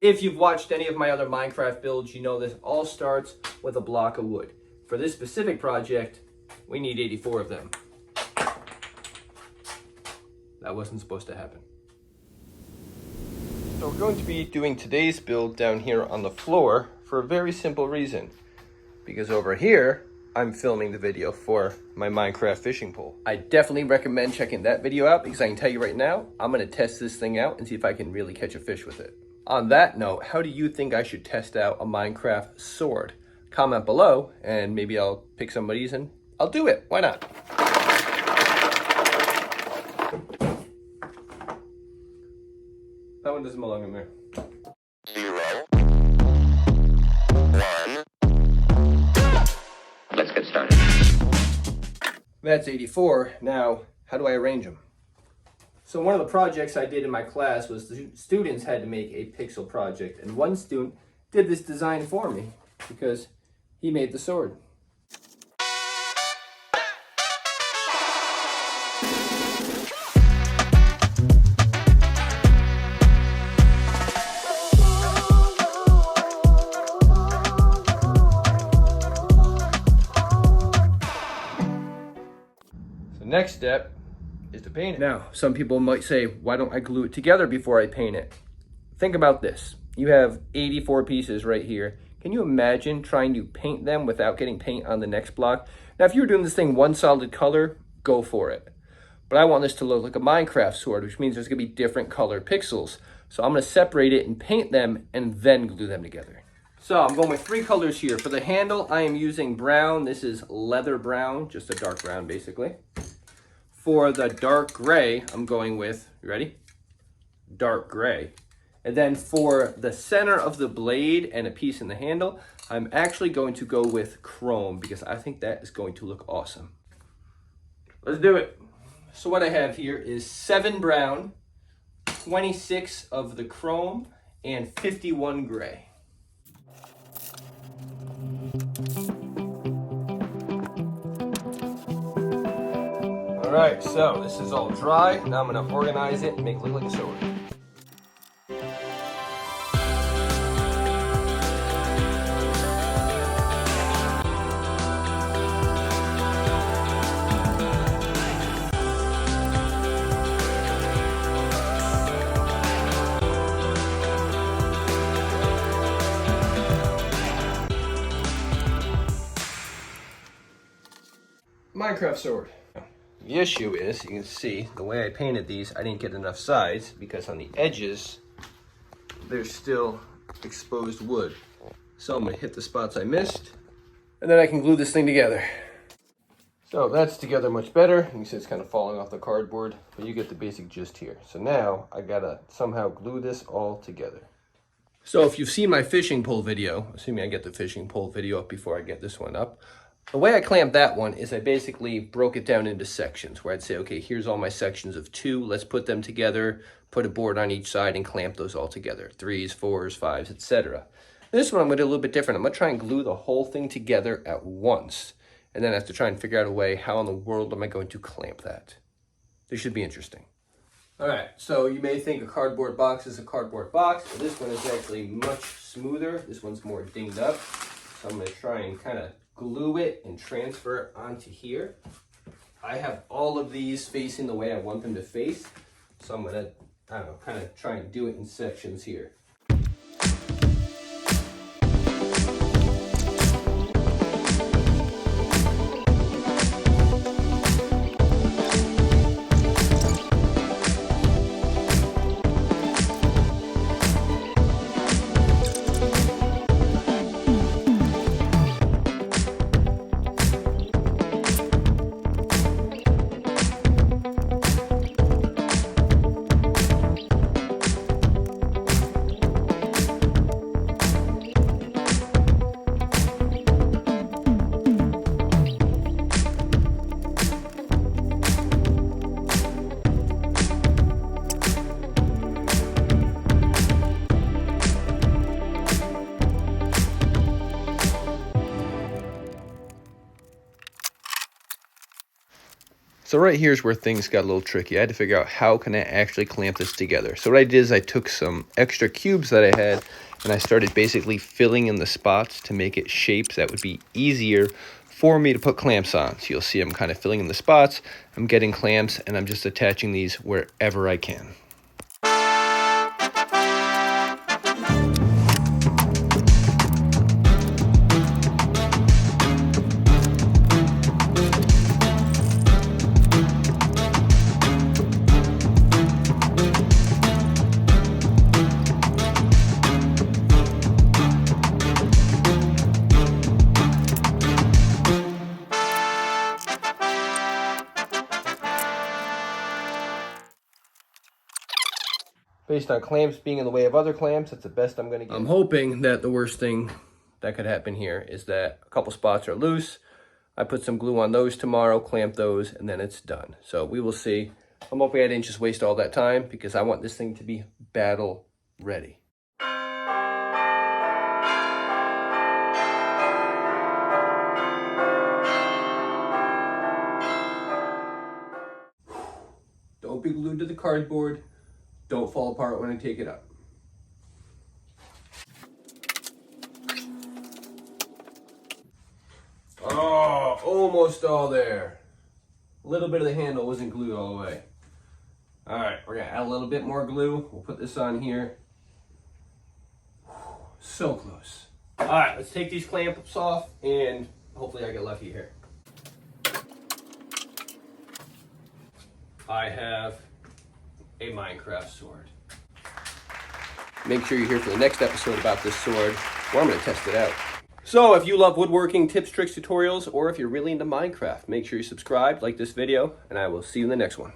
If you've watched any of my other Minecraft builds, you know this all starts with a block of wood. For this specific project, we need 84 of them. That wasn't supposed to happen. So we're going to be doing today's build down here on the floor for a very simple reason. Because over here, I'm filming the video for my Minecraft fishing pole. I definitely recommend checking that video out because I can tell you right now, I'm gonna test this thing out and see if I can really catch a fish with it. On that note, how do you think I should test out a Minecraft sword? Comment below and maybe I'll pick somebody's and I'll do it. Why not? That one doesn't belong in there. 0, 1. Let's get started. That's 84. Now, how do I arrange them? So one of the projects I did in my class was the students had to make a pixel project, and one student did this design for me because he made the sword. So next step is to paint it. Now, some people might say, why don't I glue it together before I paint it? Think about this. You have 84 pieces right here. Can you imagine trying to paint them without getting paint on the next block? Now, if you were doing this thing one solid color, go for it. But I want this to look like a Minecraft sword, which means there's gonna be different colored pixels. So I'm gonna separate it and paint them and then glue them together. So I'm going with 3 colors here. For the handle, I am using brown. This is leather brown, just a dark brown basically. For the dark gray, I'm going with, you ready? Dark gray. And then for the center of the blade and a piece in the handle, I'm actually going to go with chrome because I think that is going to look awesome. Let's do it. So what I have here is 7 brown, 26 of the chrome, and 51 gray. All right, so this is all dry. Now I'm gonna organize it and make it look like a sword. Minecraft sword. The issue is, you can see, the way I painted these, I didn't get enough sides because on the edges, there's still exposed wood. So I'm gonna hit the spots I missed, and then I can glue this thing together. So that's together much better. You can see it's kind of falling off the cardboard, but you get the basic gist here. So now I gotta somehow glue this all together. So if you've seen my fishing pole video, assuming I get the fishing pole video up before I get this one up, the way I clamped that one is I basically broke it down into sections where I'd say, okay, here's all my sections of 2. Let's put them together, put a board on each side and clamp those all together. 3s, 4s, 5s, etc. This one I'm gonna do a little bit different. I'm gonna try and glue the whole thing together at once. And then I have to try and figure out a way, how in the world am I going to clamp that? This should be interesting. All right, so you may think a cardboard box is a cardboard box, but this one is actually much smoother. This one's more dinged up. So I'm gonna try and kind of glue it and transfer it onto here. I have all of these facing the way I want them to face. So I'm gonna, I don't know, kind of try and do it in sections here. So right here is where things got a little tricky. I had to figure out how can I actually clamp this together. So what I did is I took some extra cubes that I had and I started basically filling in the spots to make it shapes that would be easier for me to put clamps on. So you'll see I'm kind of filling in the spots, I'm getting clamps, and I'm just attaching these wherever I can. Based on clamps being in the way of other clamps, that's the best I'm gonna get. I'm hoping that the worst thing that could happen here is that a couple spots are loose. I put some glue on those tomorrow, clamp those, and then it's done. So we will see. I'm hoping I didn't just waste all that time because I want this thing to be battle ready. Don't be glued to the cardboard. Don't fall apart when I take it up. Oh, almost all there. A little bit of the handle wasn't glued all the way. All right, we're gonna add a little bit more glue. We'll put this on here. So close. All right, let's take these clamps off and hopefully I get lucky here. I have a Minecraft sword. Make sure you're here for the next episode about this sword, where I'm gonna test it out. So if you love woodworking tips, tricks, tutorials, or if you're really into Minecraft, make sure you subscribe, like this video, and I will see you in the next one.